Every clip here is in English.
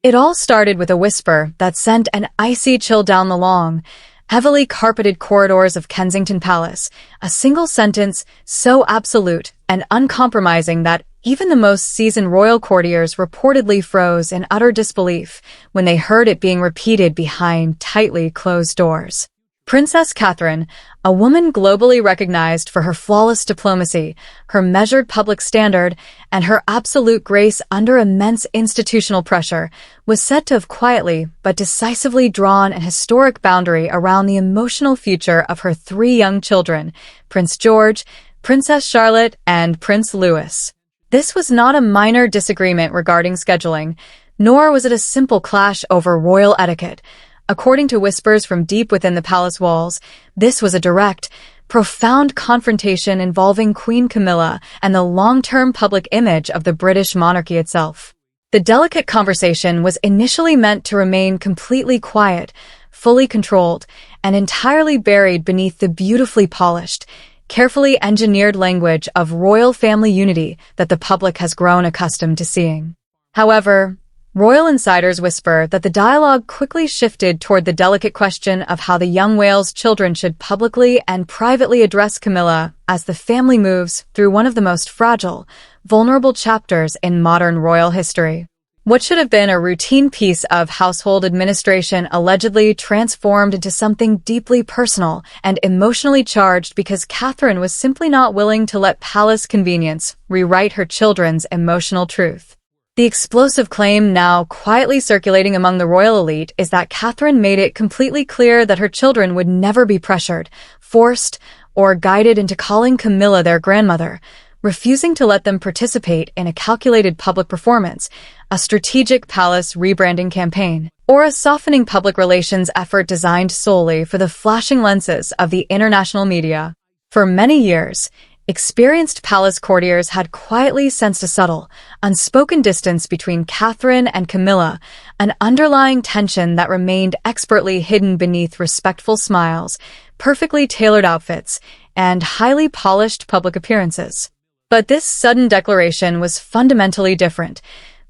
It all started with a whisper that sent an icy chill down the long, heavily carpeted corridors of Kensington Palace, a single sentence so absolute and uncompromising that even the most seasoned royal courtiers reportedly froze in utter disbelief when they heard it being repeated behind tightly closed doors. Princess Catherine, a woman globally recognized for her flawless diplomacy, her measured public standard, and her absolute grace under immense institutional pressure, was said to have quietly but decisively drawn an historic boundary around the emotional future of her three young children, Prince George, Princess Charlotte, and Prince Louis. This was not a minor disagreement regarding scheduling, nor was it a simple clash over royal etiquette. According to whispers from deep within the palace walls, this was a direct, profound confrontation involving Queen Camilla and the long-term public image of the British monarchy itself. The delicate conversation was initially meant to remain completely quiet, fully controlled, and entirely buried beneath the beautifully polished, carefully engineered language of royal family unity that the public has grown accustomed to seeing. However, royal insiders whisper that the dialogue quickly shifted toward the delicate question of how the young Wales children should publicly and privately address Camilla as the family moves through one of the most fragile, vulnerable chapters in modern royal history. What should have been a routine piece of household administration allegedly transformed into something deeply personal and emotionally charged because Catherine was simply not willing to let palace convenience rewrite her children's emotional truth. The explosive claim now quietly circulating among the royal elite is that Catherine made it completely clear that her children would never be pressured, forced, or guided into calling Camilla their grandmother, refusing to let them participate in a calculated public performance, a strategic palace rebranding campaign, or a softening public relations effort designed solely for the flashing lenses of the international media. For many years, experienced palace courtiers had quietly sensed a subtle, unspoken distance between Catherine and Camilla, an underlying tension that remained expertly hidden beneath respectful smiles, perfectly tailored outfits, and highly polished public appearances. But this sudden declaration was fundamentally different.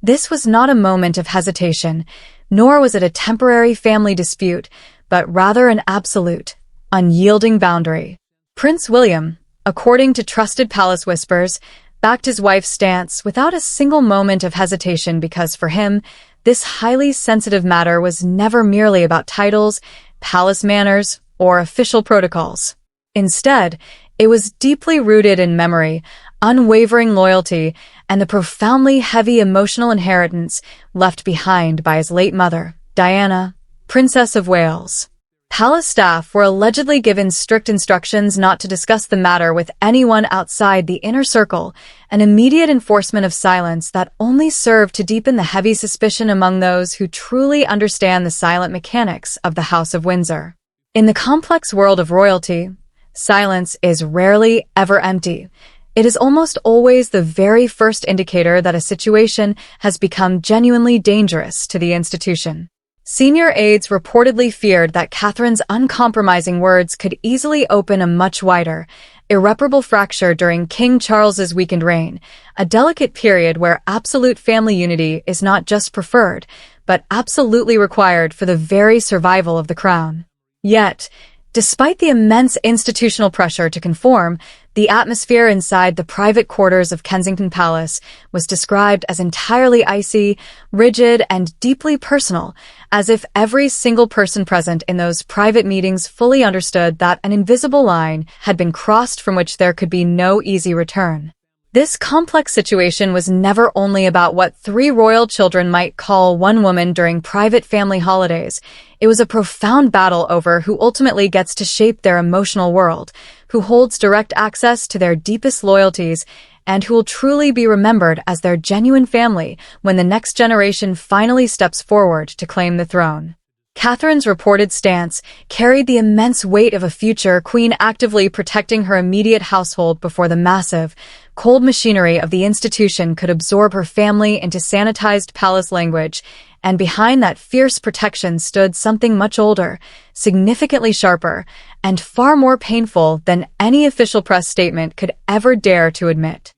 This was not a moment of hesitation, nor was it a temporary family dispute, but rather an absolute, unyielding boundary. Prince William, according to trusted palace whispers, backed his wife's stance without a single moment of hesitation because for him, this highly sensitive matter was never merely about titles, palace manners, or official protocols. Instead, it was deeply rooted in memory, unwavering loyalty, and the profoundly heavy emotional inheritance left behind by his late mother, Diana, Princess of Wales. Palace staff were allegedly given strict instructions not to discuss the matter with anyone outside the inner circle, an immediate enforcement of silence that only served to deepen the heavy suspicion among those who truly understand the silent mechanics of the House of Windsor. In the complex world of royalty, silence is rarely ever empty. It is almost always the very first indicator that a situation has become genuinely dangerous to the institution. Senior aides reportedly feared that Catherine's uncompromising words could easily open a much wider, irreparable fracture during King Charles's weakened reign, a delicate period where absolute family unity is not just preferred, but absolutely required for the very survival of the crown. Yet, despite the immense institutional pressure to conform, the atmosphere inside the private quarters of Kensington Palace was described as entirely icy, rigid, and deeply personal, as if every single person present in those private meetings fully understood that an invisible line had been crossed from which there could be no easy return. This complex situation was never only about what three royal children might call one woman during private family holidays. It was a profound battle over who ultimately gets to shape their emotional world, who holds direct access to their deepest loyalties, and who will truly be remembered as their genuine family when the next generation finally steps forward to claim the throne. Catherine's reported stance carried the immense weight of a future queen actively protecting her immediate household before the massive, cold machinery of the institution could absorb her family into sanitized palace language, and behind that fierce protection stood something much older, significantly sharper, and far more painful than any official press statement could ever dare to admit.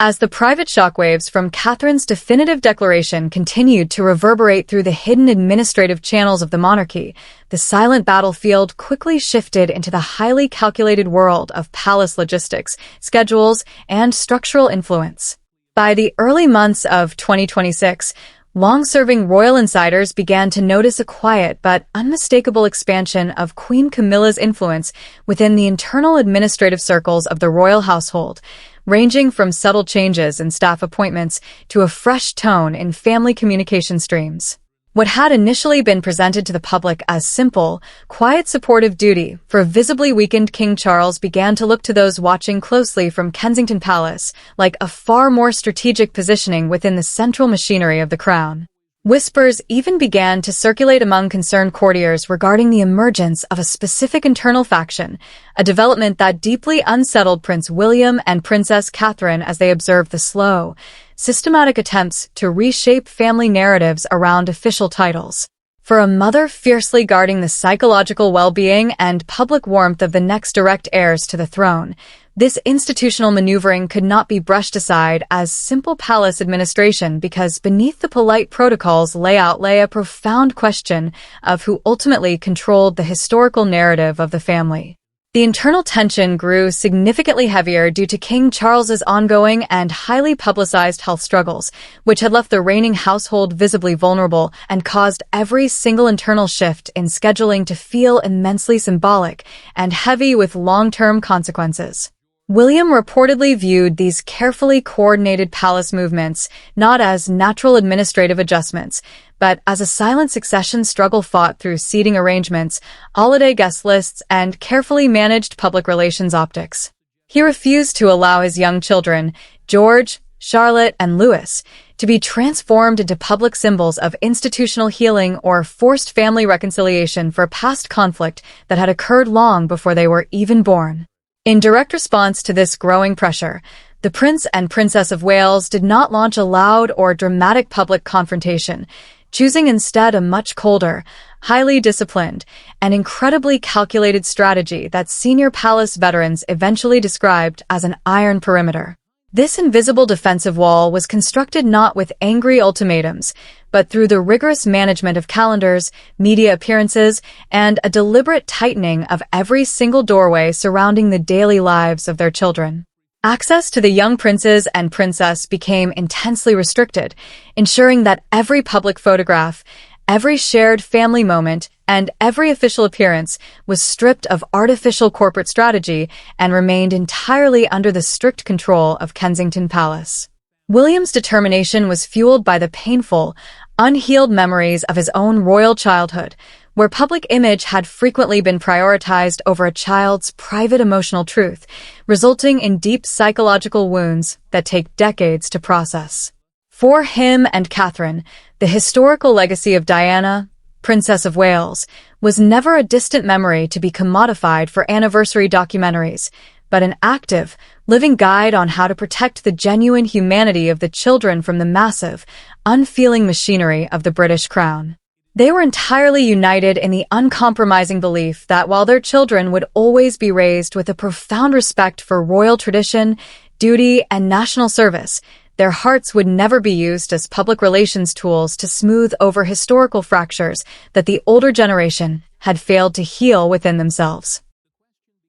As the private shockwaves from Catherine's definitive declaration continued to reverberate through the hidden administrative channels of the monarchy, the silent battlefield quickly shifted into the highly calculated world of palace logistics, schedules, and structural influence. By the early months of 2026, long-serving royal insiders began to notice a quiet but unmistakable expansion of Queen Camilla's influence within the internal administrative circles of the royal household, ranging from subtle changes in staff appointments to a fresh tone in family communication streams. What had initially been presented to the public as simple, quiet supportive duty for visibly weakened King Charles began to look to those watching closely from Kensington Palace like a far more strategic positioning within the central machinery of the crown. Whispers even began to circulate among concerned courtiers regarding the emergence of a specific internal faction, a development that deeply unsettled Prince William and Princess Catherine as they observed the slow, systematic attempts to reshape family narratives around official titles. For a mother fiercely guarding the psychological well-being and public warmth of the next direct heirs to the throne, this institutional maneuvering could not be brushed aside as simple palace administration because beneath the polite protocols lay a profound question of who ultimately controlled the historical narrative of the family. The internal tension grew significantly heavier due to King Charles's ongoing and highly publicized health struggles, which had left the reigning household visibly vulnerable and caused every single internal shift in scheduling to feel immensely symbolic and heavy with long-term consequences. William reportedly viewed these carefully coordinated palace movements not as natural administrative adjustments, but as a silent succession struggle fought through seating arrangements, holiday guest lists, and carefully managed public relations optics. He refused to allow his young children, George, Charlotte, and Louis, to be transformed into public symbols of institutional healing or forced family reconciliation for past conflict that had occurred long before they were even born. In direct response to this growing pressure, the Prince and Princess of Wales did not launch a loud or dramatic public confrontation, choosing instead a much colder, highly disciplined, and incredibly calculated strategy that senior palace veterans eventually described as an iron perimeter. This invisible defensive wall was constructed not with angry ultimatums, but through the rigorous management of calendars, media appearances, and a deliberate tightening of every single doorway surrounding the daily lives of their children. Access to the young princes and princess became intensely restricted, ensuring that every public photograph, every shared family moment, and every official appearance was stripped of artificial corporate strategy and remained entirely under the strict control of Kensington Palace. William's determination was fueled by the painful, unhealed memories of his own royal childhood, where public image had frequently been prioritized over a child's private emotional truth, resulting in deep psychological wounds that take decades to process. For him and Catherine, the historical legacy of Diana, Princess of Wales, was never a distant memory to be commodified for anniversary documentaries, but an active, living guide on how to protect the genuine humanity of the children from the massive, unfeeling machinery of the British Crown. They were entirely united in the uncompromising belief that while their children would always be raised with a profound respect for royal tradition, duty, and national service, their hearts would never be used as public relations tools to smooth over historical fractures that the older generation had failed to heal within themselves.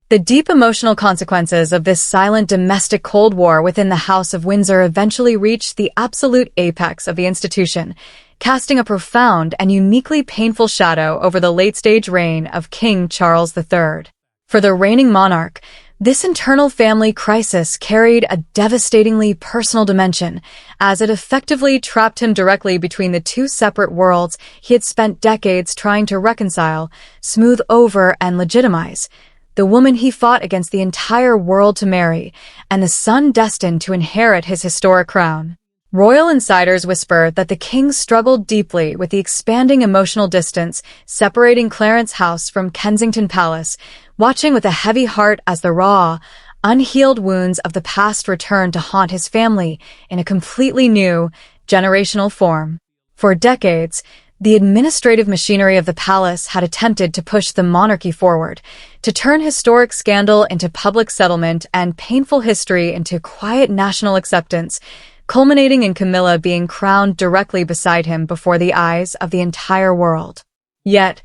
The deep emotional consequences of this silent domestic Cold War within the House of Windsor eventually reached the absolute apex of the institution, casting a profound and uniquely painful shadow over the late-stage reign of King Charles III. For the reigning monarch, this internal family crisis carried a devastatingly personal dimension, as it effectively trapped him directly between the two separate worlds he had spent decades trying to reconcile, smooth over, and legitimize: the woman he fought against the entire world to marry, and the son destined to inherit his historic crown. Royal insiders whisper that the king struggled deeply with the expanding emotional distance separating Clarence House from Kensington Palace, watching with a heavy heart as the raw, unhealed wounds of the past returned to haunt his family in a completely new, generational form. For decades, The administrative machinery of the palace had attempted to push the monarchy forward, to turn historic scandal into public settlement and painful history into quiet national acceptance, culminating in Camilla being crowned directly beside him before the eyes of the entire world. Yet,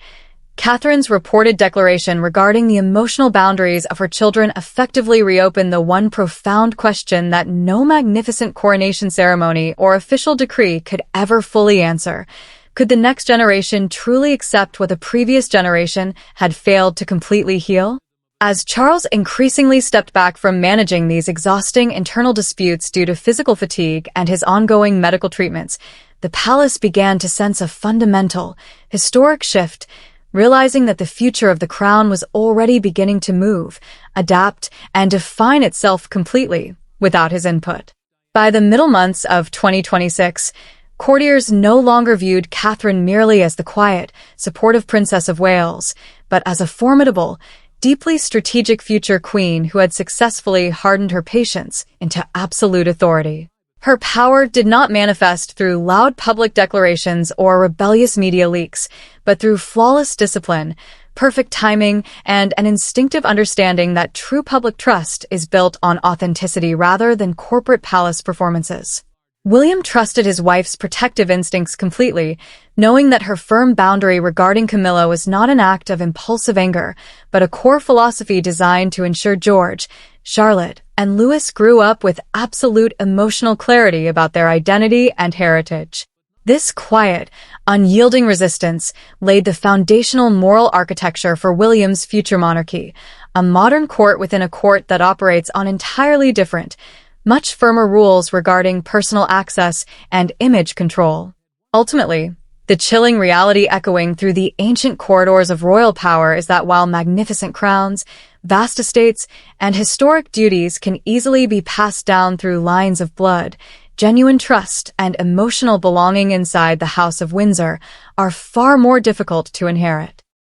Catherine's reported declaration regarding the emotional boundaries of her children effectively reopened the one profound question that no magnificent coronation ceremony or official decree could ever fully answer. Could the next generation truly accept what the previous generation had failed to completely heal? As Charles increasingly stepped back from managing these exhausting internal disputes due to physical fatigue and his ongoing medical treatments, the palace began to sense a fundamental, historic shift, realizing that the future of the crown was already beginning to move, adapt, and define itself completely without his input. By the middle months of 2026, courtiers no longer viewed Catherine merely as the quiet, supportive Princess of Wales, but as a formidable, deeply strategic future queen who had successfully hardened her patience into absolute authority. Her power did not manifest through loud public declarations or rebellious media leaks, but through flawless discipline, perfect timing, and an instinctive understanding that true public trust is built on authenticity rather than corporate palace performances. William trusted his wife's protective instincts completely, knowing that her firm boundary regarding Camilla was not an act of impulsive anger, but a core philosophy designed to ensure George, Charlotte, and Louis grew up with absolute emotional clarity about their identity and heritage. This quiet, unyielding resistance laid the foundational moral architecture for William's future monarchy, a modern court within a court that operates on entirely different, much firmer rules regarding personal access and image control. Ultimately, the chilling reality echoing through the ancient corridors of royal power is that while magnificent crowns, vast estates, and historic duties can easily be passed down through lines of blood, genuine trust and emotional belonging inside the House of Windsor are far more difficult to inherit.